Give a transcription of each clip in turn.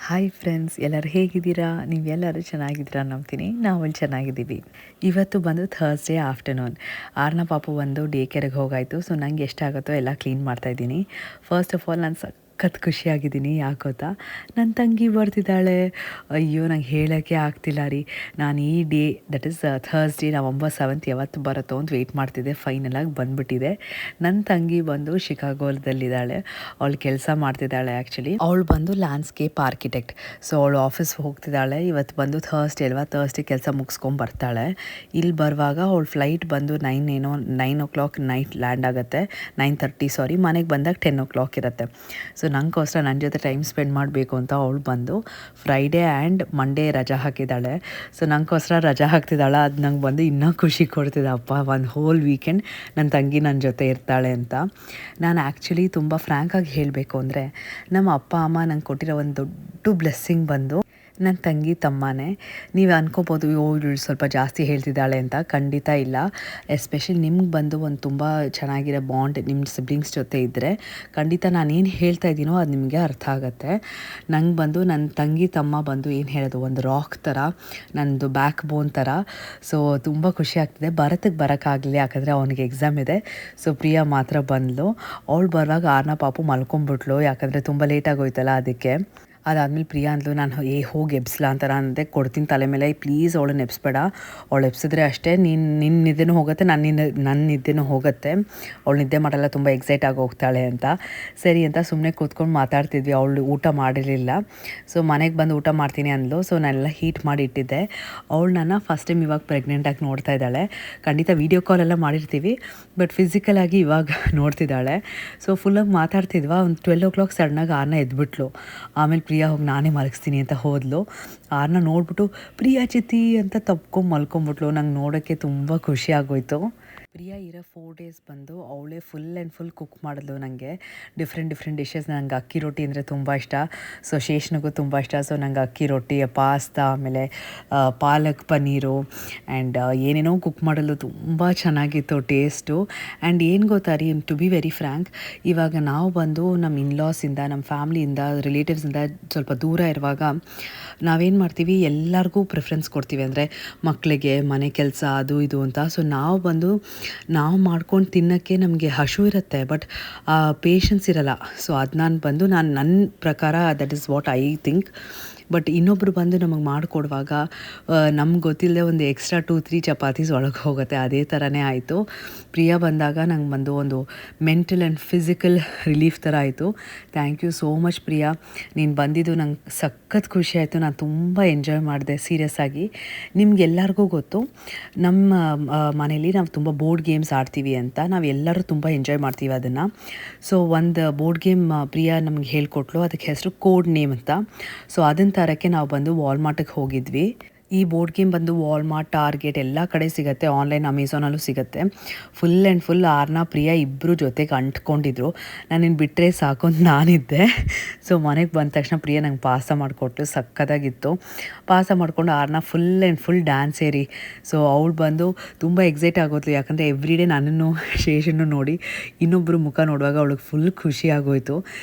Hi friends, ಎಲ್ಲರೂ ಹೇಗಿದ್ದೀರಾ? ನೀವೆಲ್ಲರೂ ಚೆನ್ನಾಗಿದ್ದೀರಾ ನಂಬ್ತೀನಿ. ನಾವು ಚೆನ್ನಾಗಿದ್ದೀವಿ. ಇವತ್ತು ಬಂದು ಥರ್ಸ್ಡೇ ಆಫ್ಟರ್ನೂನ್. ಆರ್ನ ಪಾಪು ಒಂದು ಡೇ ಕೇರಿಗೆ ಹೋಗಾಯಿತು. ಸೊ ನಂಗೆ ಎಷ್ಟಾಗುತ್ತೋ ಎಲ್ಲ ಕ್ಲೀನ್ ಮಾಡ್ತಾಯಿದ್ದೀನಿ. ಫಸ್ಟ್ ಆಫ್ ಆಲ್ ನಾನು ಸಖತ್ ಖುಷಿಯಾಗಿದ್ದೀನಿ. ಯಾಕೆ ಗೊತ್ತಾ, ನನ್ನ ತಂಗಿ ಬರ್ತಿದ್ದಾಳೆ. ಅಯ್ಯೋ, ನಂಗೆ ಹೇಳೋಕ್ಕೆ ಆಗ್ತಿಲ್ಲ ರೀ. ನಾನು ಈ day that is Thursday November 7 ಯಾವತ್ತು ಬರುತ್ತೋ ಅಂತ ವೆಯ್ಟ್ ಮಾಡ್ತಿದ್ದೆ. ಫೈನಲಾಗಿ ಬಂದುಬಿಟ್ಟಿದೆ. ನನ್ನ ತಂಗಿ ಬಂದು ಶಿಕಾಗೋದಲ್ಲಿದ್ದಾಳೆ. ಅವಳು ಕೆಲಸ ಮಾಡ್ತಿದ್ದಾಳೆ. ಆ್ಯಕ್ಚುಲಿ ಅವಳು ಬಂದು ಲ್ಯಾಂಡ್ಸ್ಕೇಪ್ ಆರ್ಕಿಟೆಕ್ಟ್. ಸೊ ಅವಳು ಆಫೀಸ್ಗೆ ಹೋಗ್ತಿದ್ದಾಳೆ. ಇವತ್ತು ಬಂದು ಥರ್ಸ್ಡೇ ಅಲ್ವಾ, ಥರ್ಸ್ಡೇ ಕೆಲಸ ಮುಗಿಸ್ಕೊಂಡು ಬರ್ತಾಳೆ. ಇಲ್ಲಿ ಬರುವಾಗ ಅವಳು ಫ್ಲೈಟ್ ಬಂದು 9 o'clock ನೈಟ್ ಲ್ಯಾಂಡ್ ಆಗುತ್ತೆ. 9:30 ಸಾರಿ. ಮನೆಗೆ ಬಂದಾಗ 10 o'clock ಇರುತ್ತೆ. ಸೊ ನಂಗೋಸ್ಕರ ನನ್ನ ಜೊತೆ ಟೈಮ್ ಸ್ಪೆಂಡ್ ಮಾಡಬೇಕು ಅಂತ ಅವಳು ಬಂದು ಫ್ರೈಡೇ ಆ್ಯಂಡ್ ಮಂಡೇ ರಜಾ ಹಾಕಿದ್ದಾಳೆ. ಸೊ ನಂಗೋಸ್ಕರ ರಜಾ ಹಾಕ್ತಿದ್ದಾಳೆ. ಅದು ನಂಗೆ ಬಂದು ಇನ್ನೂ ಖುಷಿ ಕೊಡ್ತಿದೆ. ಅಪ್ಪ, ಒಂದು ಹೋಲ್ ವೀಕೆಂಡ್ ನನ್ನ ತಂಗಿ ನನ್ನ ಜೊತೆ ಇರ್ತಾಳೆ ಅಂತ. ನಾನು ಆ್ಯಕ್ಚುಲಿ ತುಂಬ ಫ್ರ್ಯಾಂಕಾಗಿ ಹೇಳಬೇಕು ಅಂದರೆ, ನಮ್ಮ ಅಪ್ಪ ಅಮ್ಮ ನಂಗೆ ಕೊಟ್ಟಿರೋ ಒಂದು ದೊಡ್ಡ ಬ್ಲೆಸ್ಸಿಂಗ್ ಬಂದು ನನ್ನ ತಂಗಿ ತಮ್ಮನೇ. ನೀವು ಅನ್ಕೋಬೋದು, ಇವಳು ಸ್ವಲ್ಪ ಜಾಸ್ತಿ ಹೇಳ್ತಿದ್ದಾಳೆ ಅಂತ. ಖಂಡಿತ ಇಲ್ಲ. ಎಸ್ಪೆಷಲಿ ನಿಮ್ಗೆ ಬಂದು ಒಂದು ತುಂಬ ಚೆನ್ನಾಗಿರೋ ಬಾಂಡ್ ನಿಮ್ಮ ಸಿಬ್ಲಿಂಗ್ಸ್ ಜೊತೆ ಇದ್ದರೆ ಖಂಡಿತ ನಾನೇನು ಹೇಳ್ತಾ ಇದ್ದೀನೋ ಅದು ನಿಮಗೆ ಅರ್ಥ ಆಗುತ್ತೆ. ನಂಗೆ ಬಂದು ನನ್ನ ತಂಗಿ ತಮ್ಮ ಬಂದು ಏನು ಹೇಳೋದು, ಒಂದು ರಾಕ್ ಥರ, ನನ್ನದು ಬ್ಯಾಕ್ ಬೋನ್ ಥರ. ಸೊ ತುಂಬ ಖುಷಿ ಆಗ್ತಿದೆ. ಭರತಕ್ಕೆ ಬರೋಕ್ಕಾಗಲಿ, ಯಾಕಂದರೆ ಅವನಿಗೆ ಎಕ್ಸಾಮ್ ಇದೆ. ಸೊ ಪ್ರಿಯಾ ಮಾತ್ರ ಬಂದಳು. ಅವಳು ಬರುವಾಗ ಆರ್ನ ಪಾಪು ಮಲ್ಕೊಂಬಿಟ್ಲು, ಯಾಕಂದರೆ ತುಂಬ ಲೇಟಾಗಿ ಹೋಯ್ತಲ್ಲ ಅದಕ್ಕೆ. ಅದಾದಮೇಲೆ ಪ್ರಿಯಾ ಅಂದ್ಲು, ನಾನು ಹೋಗಿ ಎಬ್ಸ್ಲಾ ಅಂತಾರ ಅಂದೆ. ಕೊಡ್ತೀನಿ ತಲೆ ಮೇಲೆ, ಪ್ಲೀಸ್ ಅವಳನ್ನ ಎಬ್ಸ್ಬೇಡ. ಅವಳು ಎಬ್ಸಿದ್ರೆ ಅಷ್ಟೇ ನಿನ್ನ ನಿದ್ದೆನೂ ಹೋಗುತ್ತೆ, ನನ್ನ ನಿದ್ದೆನೂ ಹೋಗುತ್ತೆ. ಅವಳು ನಿದ್ದೆ ಮಾಡಲ್ಲ, ತುಂಬ ಎಕ್ಸೈಟ್ ಆಗಿ ಹೋಗ್ತಾಳೆ ಅಂತ. ಸರಿ ಅಂತ ಸುಮ್ಮನೆ ಕೂತ್ಕೊಂಡು ಮಾತಾಡ್ತಿದ್ವಿ. ಅವಳು ಊಟ ಮಾಡಿರಲಿಲ್ಲ. ಸೊ ಮನೆಗೆ ಬಂದು ಊಟ ಮಾಡ್ತೀನಿ ಅಂದ್ಲು. ಸೊ ನಾನೆಲ್ಲ ಹೀಟ್ ಮಾಡಿ ಇಟ್ಟಿದ್ದೆ. ಅವಳು ನನ್ನ ಫಸ್ಟ್ ಟೈಮ್ ಇವಾಗ ಪ್ರೆಗ್ನೆಂಟಾಗಿ ನೋಡ್ತಾ ಇದ್ದಾಳೆ. ಖಂಡಿತ ವೀಡಿಯೋ ಕಾಲೆಲ್ಲ ಮಾಡಿರ್ತೀವಿ, ಬಟ್ ಫಿಸಿಕಲಾಗಿ ಇವಾಗ ನೋಡ್ತಿದ್ದಾಳೆ. ಸೊ ಫುಲ್ಲಾಗಿ ಮಾತಾಡ್ತಿದ್ವಾ. ಒಂದು 12 o'clock ಸಡನ್ನಾಗಿ ಆರ್ನ ಎದ್ಬಿಟ್ಲು. ಆಮೇಲೆ ಪ್ರಿಯಾ ಹೋಗಿ ನಾನೇ ಮಲಗಿಸ್ತೀನಿ ಅಂತ ಹೋದ್ಲು. ಆರ್ನ ನೋಡ್ಬಿಟ್ಟು ಪ್ರಿಯಾ ಚಿತಿ ಅಂತ ತಪ್ಕೊಂಡು ಮಲ್ಕೊಂಬಿಟ್ಲು. ನಂಗೆ ನೋಡೋಕ್ಕೆ ತುಂಬ ಖುಷಿ ಆಗೋಯ್ತು. ಪ್ರಿಯಾ ಇರೋ 4 days ಬಂದು ಅವಳೇ ಫುಲ್ ಕುಕ್ ಮಾಡಿದ್ಲು ನನಗೆ. Different dishes. ನಂಗೆ ಅಕ್ಕಿ ರೊಟ್ಟಿ ಅಂದರೆ ತುಂಬ ಇಷ್ಟ. ಸೊ ಶೇಷ್ನಿಗೂ ತುಂಬ ಇಷ್ಟ. ಸೊ ನಂಗೆ ಅಕ್ಕಿ ರೊಟ್ಟಿ, ಪಾಸ್ತಾ, ಆಮೇಲೆ ಪಾಲಕ್ ಪನ್ನೀರು ಆ್ಯಂಡ್ ಏನೇನೋ ಕುಕ್ ಮಾಡಲು ತುಂಬ ಚೆನ್ನಾಗಿತ್ತು ಟೇಸ್ಟು. ಆ್ಯಂಡ್ ಏನು ಗೊತ್ತಾ ರೀ, ಟು ಬಿ ವೆರಿ ಫ್ರ್ಯಾಂಕ್, ಇವಾಗ ನಾವು ಬಂದು ನಮ್ಮ ಇನ್ಲಾಸಿಂದ, ನಮ್ಮ ಫ್ಯಾಮ್ಲಿಯಿಂದ, ರಿಲೇಟಿವ್ಸಿಂದ ಸ್ವಲ್ಪ ದೂರ ಇರುವಾಗ ನಾವೇನು ಮಾಡ್ತೀವಿ, ಎಲ್ಲರಿಗೂ ಪ್ರಿಫರೆನ್ಸ್ ಕೊಡ್ತೀವಿ. ಅಂದರೆ ಮಕ್ಕಳಿಗೆ, ಮನೆ ಕೆಲಸ, ಅದು ಇದು ಅಂತ. ಸೊ ನಾವು ಮಾಡ್ಕೊಂಡು ತಿನ್ನೋಕ್ಕೆ ನಮಗೆ ಹಶು ಇರುತ್ತೆ, ಬಟ್ ಪೇಷನ್ಸ್ ಇರಲ್ಲ. ಸೊ ಅದು ನನ್ನ ಪ್ರಕಾರ that is what I think. But ಇನ್ನೊಬ್ಬರು ಬಂದು ನಮಗೆ ಮಾಡಿಕೊಡುವಾಗ ನಮ್ಗೆ ಗೊತ್ತಿಲ್ಲದೆ ಒಂದು ಎಕ್ಸ್ಟ್ರಾ 2-3 ಚಪಾತೀಸ್ ಒಳಗೆ ಹೋಗುತ್ತೆ. ಅದೇ ಥರನೇ ಆಯಿತು. ಪ್ರಿಯಾ ಬಂದಾಗ ನಂಗೆ ಬಂದು ಒಂದು ಮೆಂಟಲ್ ಆ್ಯಂಡ್ ಫಿಸಿಕಲ್ ರಿಲೀಫ್ ಥರ ಆಯಿತು. Thank you so much Priya, ನೀನು ಬಂದಿದ್ದು ನಂಗೆ ಸಖತ್ ಖುಷಿ ಆಯಿತು. ನಾನು ತುಂಬ ಎಂಜಾಯ್ ಮಾಡಿದೆ ಸೀರಿಯಸ್ ಆಗಿ. ನಿಮ್ಗೆಲ್ಲರಿಗೂ ಗೊತ್ತು, ನಮ್ಮ ಮನೇಲಿ ನಾವು ತುಂಬ ಬೋರ್ಡ್ ಗೇಮ್ಸ್ ಆಡ್ತೀವಿ ಅಂತ. ನಾವೆಲ್ಲರೂ ತುಂಬ ಎಂಜಾಯ್ ಮಾಡ್ತೀವಿ ಅದನ್ನು. ಸೊ ಒಂದು ಬೋರ್ಡ್ ಗೇಮ್ ಪ್ರಿಯಾ ನಮ್ಗೆ ಹೇಳ್ಕೊಟ್ಲು. ಅದಕ್ಕೆ ಹೆಸರು ಕೋಡ್ ನೇಮ್ ಅಂತ. ಸೊ ಅದನ್ನು ತರಕ್ಕೆ ನಾವು ಬಂದು ವಾಲ್ಮಾರ್ಟಿಗೆ ಹೋಗಿದ್ವಿ. ಈ ಬೋರ್ಡ್ ಗೇಮ್ ಬಂದು ವಾಲ್ಮಾರ್ಟ್, ಟಾರ್ಗೆಟ್ ಎಲ್ಲ ಕಡೆ ಸಿಗುತ್ತೆ. ಆನ್ಲೈನ್ ಅಮೆಝಾನಲ್ಲೂ ಸಿಗುತ್ತೆ. ಫುಲ್ ಆರ್ನ ಪ್ರಿಯಾ ಇಬ್ಬರು ಜೊತೆಗೆ ಅಂಟ್ಕೊಂಡಿದ್ರು. ನಾನಿನ್ನು ಬಿಟ್ಟರೆ ಸಾಕು ಅಂತ ನಾನಿದ್ದೆ. ಸೊ ಮನೆಗೆ ಬಂದ ತಕ್ಷಣ ಪ್ರಿಯಾ ನಂಗೆ ಪಾಸ್ತಾ ಮಾಡಿಕೊಟ್ಲು. ಸಕ್ಕತ್ತಾಗಿತ್ತು. ಪಾಸ್ತಾ ಮಾಡಿಕೊಂಡು ಆರ್ನ ಫುಲ್ ಡ್ಯಾನ್ಸ್ ಏರಿ. ಸೊ ಅವಳು ಬಂದು ತುಂಬ ಎಕ್ಸೈಟ್ ಆಗೋದ್ಲು, ಯಾಕಂದರೆ ಎವ್ರಿಡೇ ನನ್ನನ್ನು ಶೇಷನ್ನು ನೋಡಿ ಇನ್ನೊಬ್ಬರು ಮುಖ ನೋಡುವಾಗ ಅವಳಿಗೆ ಫುಲ್ ಖುಷಿ ಆಗೋಯಿತು.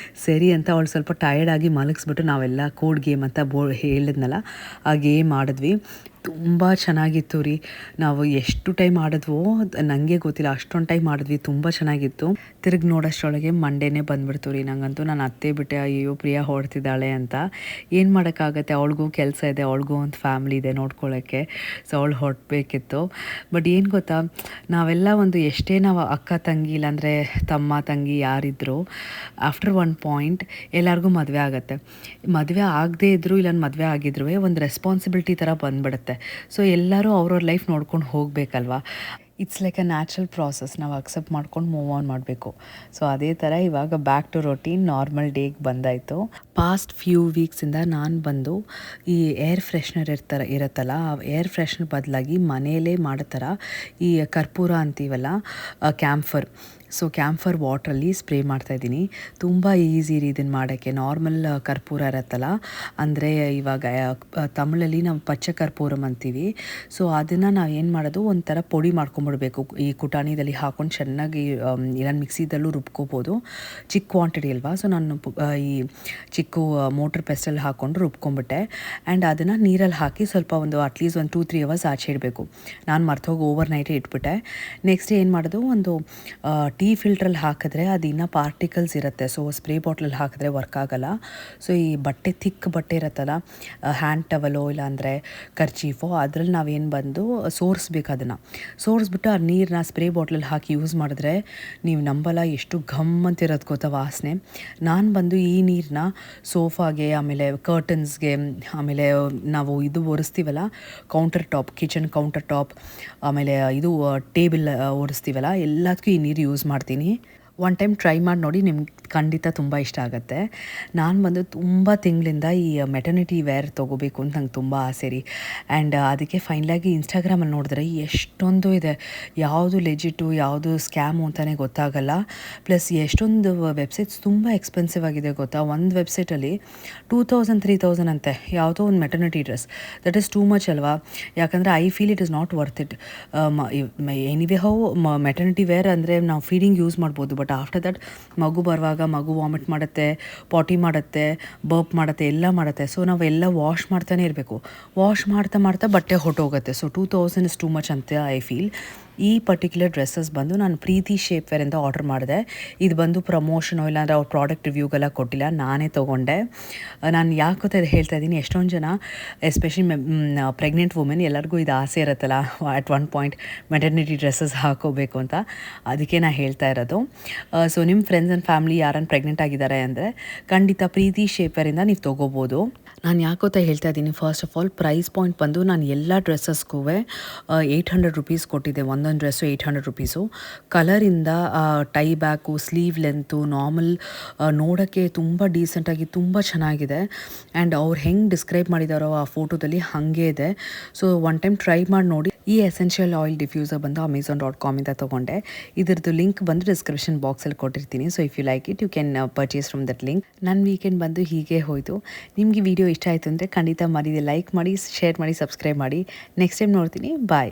ಸರಿ ಅಂತ ಅವಳು ಸ್ವಲ್ಪ ಟಯರ್ಡಾಗಿ ಮಲಗಿಸ್ಬಿಟ್ಟು ನಾವೆಲ್ಲ ಕೋಡ್ ಗೇಮ್ ಅಂತ ಹೇಳಿದ್ನಲ್ಲ, ಆ ಗೇಮ್ ಆಡಿದ್ವಿ. ತುಂಬ ಚೆನ್ನಾಗಿತ್ತು ರೀ. ನಾವು ಎಷ್ಟು ಟೈಮ್ ಆಡಿದ್ವೋ ನನಗೆ ಗೊತ್ತಿಲ್ಲ, ಅಷ್ಟೊಂದು ಟೈಮ್ ಆಡಿದ್ವಿ. ತುಂಬ ಚೆನ್ನಾಗಿತ್ತು. ತಿರುಗಿ ನೋಡೋಷ್ಟರೊಳಗೆ ಮಂಡೇನೇ ಬಂದುಬಿಡ್ತು ರೀ. ನನಗಂತೂ ನಾನು ಅತ್ತೆ ಬಿಟ್ಟೆ, ಅಯ್ಯೋ ಪ್ರಿಯಾ ಹೊಡ್ತಿದ್ದಾಳೆ ಅಂತ. ಏನು ಮಾಡೋಕ್ಕಾಗತ್ತೆ, ಅವಳಿಗೂ ಕೆಲಸ ಇದೆ, ಅವಳಿಗೂ ಒಂದು ಫ್ಯಾಮ್ಲಿ ಇದೆ ನೋಡ್ಕೊಳ್ಳೋಕ್ಕೆ. ಸೊ ಅವಳು ಹೊರಡಬೇಕಿತ್ತು. ಬಟ್ ಏನು ಗೊತ್ತಾ, ನಾವೆಲ್ಲ ಒಂದು ಎಷ್ಟೇ ನಾವು ಅಕ್ಕ ತಂಗಿ, ಇಲ್ಲಾಂದರೆ ತಮ್ಮ ತಂಗಿ ಯಾರಿದ್ರು, ಆಫ್ಟರ್ ಒನ್ ಪಾಯಿಂಟ್ ಎಲ್ಲರಿಗೂ ಮದುವೆ ಆಗುತ್ತೆ. ಮದುವೆ ಆಗದೇ ಇದ್ದರೂ, ಇಲ್ಲ ಮದುವೆ ಆಗಿದ್ರೂ ಒಂದು ರೆಸ್ಪಾನ್ಸಿಬಿಲಿಟಿ ಥರ ಬಂದುಬಿಡುತ್ತೆ. ಸೊ ಎಲ್ಲರೂ ಅವ್ರವ್ರ ಲೈಫ್ ನೋಡ್ಕೊಂಡು ಹೋಗಬೇಕಲ್ವಾ. It's like a natural process. ನಾವು ಅಕ್ಸೆಪ್ಟ್ ಮಾಡ್ಕೊಂಡು ಮೂವ್ ಆನ್ ಮಾಡಬೇಕು. ಸೊ ಅದೇ ಥರ ಇವಾಗ ಬ್ಯಾಕ್ ಟು ರೊಟೀನ್ ನಾರ್ಮಲ್ ಡೇಗೆ ಬಂದಾಯಿತು. ಪಾಸ್ಟ್ ಫ್ಯೂ ವೀಕ್ಸಿಂದ ನಾನು ಬಂದು ಈ ಏರ್ ಫ್ರೆಶ್ನರ್ ಇರುತ್ತಲ್ಲ, ಆ ಏರ್ ಫ್ರೆಶ್ನರ್ ಬದಲಾಗಿ ಮನೆಯಲ್ಲೇ ಮಾಡೋ ಥರ ಈ ಕರ್ಪೂರ ಅಂತೀವಲ್ಲ, ಕ್ಯಾಂಫರ್. ಸೊ ಕ್ಯಾಂಫರ್ ವಾಟ್ರಲ್ಲಿ ಸ್ಪ್ರೇ ಮಾಡ್ತಾಯಿದ್ದೀನಿ. ತುಂಬ ಈಸಿ ರೀ ಇದನ್ನು ಮಾಡೋಕ್ಕೆ. ನಾರ್ಮಲ್ ಕರ್ಪೂರ ಇರುತ್ತಲ್ಲ, ಅಂದರೆ ಇವಾಗ ತಮಿಳಲ್ಲಿ ನಾವು ಪಚ್ಚ ಕರ್ಪೂರಂ ಅಂತೀವಿ. ಸೊ ಅದನ್ನು ನಾವು ಏನು ಮಾಡೋದು, ಒಂಥರ ಪುಡಿ ಮಾಡ್ಕೊಂಬಿಡ್ಬೇಕು. ಈ ಕುಟಾಣಿದಲ್ಲಿ ಹಾಕ್ಕೊಂಡು ಚೆನ್ನಾಗಿ ಇಲ್ಲ ಮಿಕ್ಸಿದಲ್ಲೂ ರುಬ್ಕೋಬೋದು. ಚಿಕ್ಕ ಕ್ವಾಂಟಿಟಿ ಅಲ್ವಾ, ಸೊ ನಾನು ಈ ಚಿಕ್ಕ ಮೋಟ್ರ್ ಪೆಸ್ಟಲ್ಲಿ ಹಾಕ್ಕೊಂಡು ರುಬ್ಕೊಂಬಿಟ್ಟೆ. ಆ್ಯಂಡ್ ಅದನ್ನು ನೀರಲ್ಲಿ ಹಾಕಿ ಸ್ವಲ್ಪ ಒಂದು ಅಟ್ಲೀಸ್ಟ್ ಒಂದು 2-3 ಅವರ್ಸ್ ಆಚೆ ಇಡಬೇಕು. ನಾನು ಮರ್ತೋಗಿ ಓವರ್ ನೈಟೇ ಇಟ್ಬಿಟ್ಟೆ. ನೆಕ್ಸ್ಟ್ ಏನು ಮಾಡೋದು, ಒಂದು ಟೀ ಫಿಲ್ಟ್ರಲ್ಲಿ ಹಾಕಿದ್ರೆ ಅದು ಇನ್ನೂ ಪಾರ್ಟಿಕಲ್ಸ್ ಇರುತ್ತೆ. ಸೊ ಸ್ಪ್ರೇ ಬಾಟ್ಲಲ್ಲಿ ಹಾಕಿದ್ರೆ ವರ್ಕ್ ಆಗೋಲ್ಲ. ಸೊ ಈ ಬಟ್ಟೆ ಥಿಕ್ ಬಟ್ಟೆ ಇರುತ್ತಲ್ಲ, ಹ್ಯಾಂಡ್ ಟವಲೋ ಇಲ್ಲಾಂದರೆ ಕರ್ಚೀಫೋ, ಅದರಲ್ಲಿ ನಾವೇನು ಬಂದು ಸೋರಿಸ್ಬೇಕು. ಅದನ್ನು ಸೋರಿಸ್ಬಿಟ್ಟು ಆ ನೀರನ್ನ ಸ್ಪ್ರೇ ಬಾಟ್ಲಲ್ಲಿ ಹಾಕಿ ಯೂಸ್ ಮಾಡಿದ್ರೆ ನೀವು ನಂಬಲ್ಲ ಎಷ್ಟು ಘಮ್ ಅಂತ ಇರೋದು ಗೊತ್ತಾ ವಾಸನೆ. ನಾನು ಬಂದು ಈ ನೀರನ್ನ ಸೋಫಾಗೆ, ಆಮೇಲೆ ಕರ್ಟನ್ಸ್ಗೆ, ಆಮೇಲೆ ನಾವು ಇದು ಒರೆಸ್ತೀವಲ್ಲ counter top, kitchen counter top, ಆಮೇಲೆ ಇದು ಟೇಬಲ್ ಒರೆಸ್ತೀವಲ್ಲ, ಎಲ್ಲದಕ್ಕೂ ಈ ನೀರು ಯೂಸ್ ಮಾಡ್ತೀನಿ. ಒನ್ ಟೈಮ್ ಟ್ರೈ ಮಾಡಿ ನೋಡಿ, ನಿಮ್ಗೆ ಖಂಡಿತ ತುಂಬ ಇಷ್ಟ ಆಗುತ್ತೆ. ನಾನು ಬಂದು ತುಂಬ ತಿಂಗಳಿಂದ ಈ ಮೆಟರ್ನಿಟಿ ವೇರ್ ತೊಗೋಬೇಕು ಅಂತ ನಂಗೆ ತುಂಬ ಆಸೆ ರೀ. ಆ್ಯಂಡ್ ಅದಕ್ಕೆ ಫೈನಲಾಗಿ ಇನ್ಸ್ಟಾಗ್ರಾಮಲ್ಲಿ ನೋಡಿದ್ರೆ ಎಷ್ಟೊಂದು ಇದೆ, ಯಾವುದು ಲೆಜಿಟು ಯಾವುದು ಸ್ಕ್ಯಾಮು ಅಂತಲೇ ಗೊತ್ತಾಗಲ್ಲ. ಪ್ಲಸ್ ಎಷ್ಟೊಂದು ವೆಬ್ಸೈಟ್ಸ್ ತುಂಬ ಎಕ್ಸ್ಪೆನ್ಸಿವ್ ಆಗಿದೆ ಗೊತ್ತಾ. ಒಂದು ವೆಬ್ಸೈಟಲ್ಲಿ 2000-3000 ಅಂತೆ ಯಾವುದೋ ಒಂದು maternity dress. That is too much ಅಲ್ವಾ. ಯಾಕಂದರೆ I feel it is not worth it. Anyway how maternity wear ಅಂದರೆ ನಾವು ಫೀಡಿಂಗ್ ಯೂಸ್ ಮಾಡ್ಬೋದು. ಬಟ್ ಆಫ್ಟರ್ ದಟ್ ಮಗು ಬರುವಾಗ ಮಗು ವಾಮಿಟ್ ಮಾಡುತ್ತೆ, ಪಾಟಿ ಮಾಡುತ್ತೆ, ಬರ್ಪ್ ಮಾಡುತ್ತೆ, ಎಲ್ಲ ಮಾಡುತ್ತೆ. ಸೊ ನಾವೆಲ್ಲ ವಾಶ್ ಮಾಡ್ತಾನೆ ಇರಬೇಕು. ವಾಶ್ ಮಾಡ್ತಾ ಬಟ್ಟೆ ಹೊಟ್ಟೋಗುತ್ತೆ. ಸೊ 2000 ಇಸ್ ಟೂ ಮಚ್ ಅಂತ ಐ ಫೀಲ್. ಈ ಪರ್ಟಿಕ್ಯುಲರ್ ಡ್ರೆಸ್ಸಸ್ ಬಂದು ನಾನು ಪ್ರೀತಿ ಶೇಪ್ ವೇರಿಂದ ಆರ್ಡರ್ ಮಾಡಿದೆ. ಇದು ಬಂದು ಪ್ರಮೋಷನೋ ಇಲ್ಲಾಂದರೆ ಅವ್ರ ಪ್ರಾಡಕ್ಟ್ ರಿವ್ಯೂಗೆಲ್ಲ ಕೊಟ್ಟಿಲ್ಲ, ನಾನೇ ತೊಗೊಂಡೆ. ನಾನು ಯಾಕೆ ಗೊತ್ತಾ ಇದು ಹೇಳ್ತಾ ಇದ್ದೀನಿ, ಎಷ್ಟೊಂದು ಜನ ಎಸ್ಪೆಷಲಿ ಪ್ರೆಗ್ನೆಂಟ್ ವುಮೆನ್ ಎಲ್ಲರಿಗೂ ಇದು ಆಸೆ ಇರುತ್ತಲ್ಲ, at one point maternity dresses ಹಾಕೋಬೇಕು ಅಂತ. ಅದಕ್ಕೆ ನಾನು ಹೇಳ್ತಾ ಇರೋದು. ಸೊ ನಿಮ್ಮ ಫ್ರೆಂಡ್ಸ್ ಆ್ಯಂಡ್ ಫ್ಯಾಮಿಲಿ ಯಾರನ್ನು ಪ್ರೆಗ್ನೆಂಟ್ ಆಗಿದ್ದಾರೆ ಅಂದರೆ ಖಂಡಿತ ಪ್ರೀತಿ ಶೇಪ್ ವೇರಿಂದ ನೀವು ತೊಗೋಬೋದು. ನಾನು ಯಾಕೆ ಗೊತ್ತಾ ಹೇಳ್ತಾ ಇದ್ದೀನಿ, first of all price point ಬಂದು ನಾನು ಎಲ್ಲ ಡ್ರೆಸ್ಸಸ್ಗೂ 800 ರುಪೀಸ್ ಕೊಟ್ಟಿದ್ದೆ. ಒಂದೊಂದು ಡ್ರೆಸ್ಸು 800 ರುಪೀಸು. ಕಲರಿಂದ tie back, sleeve length, normal, ನೋಡೋಕ್ಕೆ ತುಂಬ ಡೀಸೆಂಟಾಗಿ ತುಂಬ ಚೆನ್ನಾಗಿದೆ. ಆ್ಯಂಡ್ ಅವ್ರು ಹೆಂಗೆ ಡಿಸ್ಕ್ರೈಬ್ ಮಾಡಿದಾರೋ ಆ ಫೋಟೋದಲ್ಲಿ ಹಾಗೆ ಇದೆ. ಸೊ ಒನ್ ಟೈಮ್ ಟ್ರೈ ಮಾಡಿ ನೋಡಿ. ಈ ಎಸೆನ್ಷಿಯಲ್ ಆಯಿಲ್ ಡಿಫ್ಯೂಸರ್ ಬಂದು Amazon.com ಇಂದ ತೊಗೊಂಡೆ. ಇದ್ರದ್ದು ಲಿಂಕ್ ಬಂದು ಡಿಸ್ಕ್ರಿಪ್ಷನ್ ಬಾಕ್ಸಲ್ಲಿ ಕೊಟ್ಟಿರ್ತೀನಿ. So if you like it you can purchase from that link. ನನ್ನ ವೀಕೆಂಡ್ ಬಂದು ಹೀಗೆ ಹೋಯಿತು. ನಿಮಗೆ ವಿಡಿಯೋ ಇಷ್ಟ ಆಯಿತು ಅಂದರೆ ಖಂಡಿತ ಮರೀದೆ ಲೈಕ್ ಮಾಡಿ, ಶೇರ್ ಮಾಡಿ, ಸಬ್ಸ್ಕ್ರೈಬ್ ಮಾಡಿ. ನೆಕ್ಸ್ಟ್ ಟೈಮ್ ನೋಡ್ತೀನಿ. ಬಾಯ್.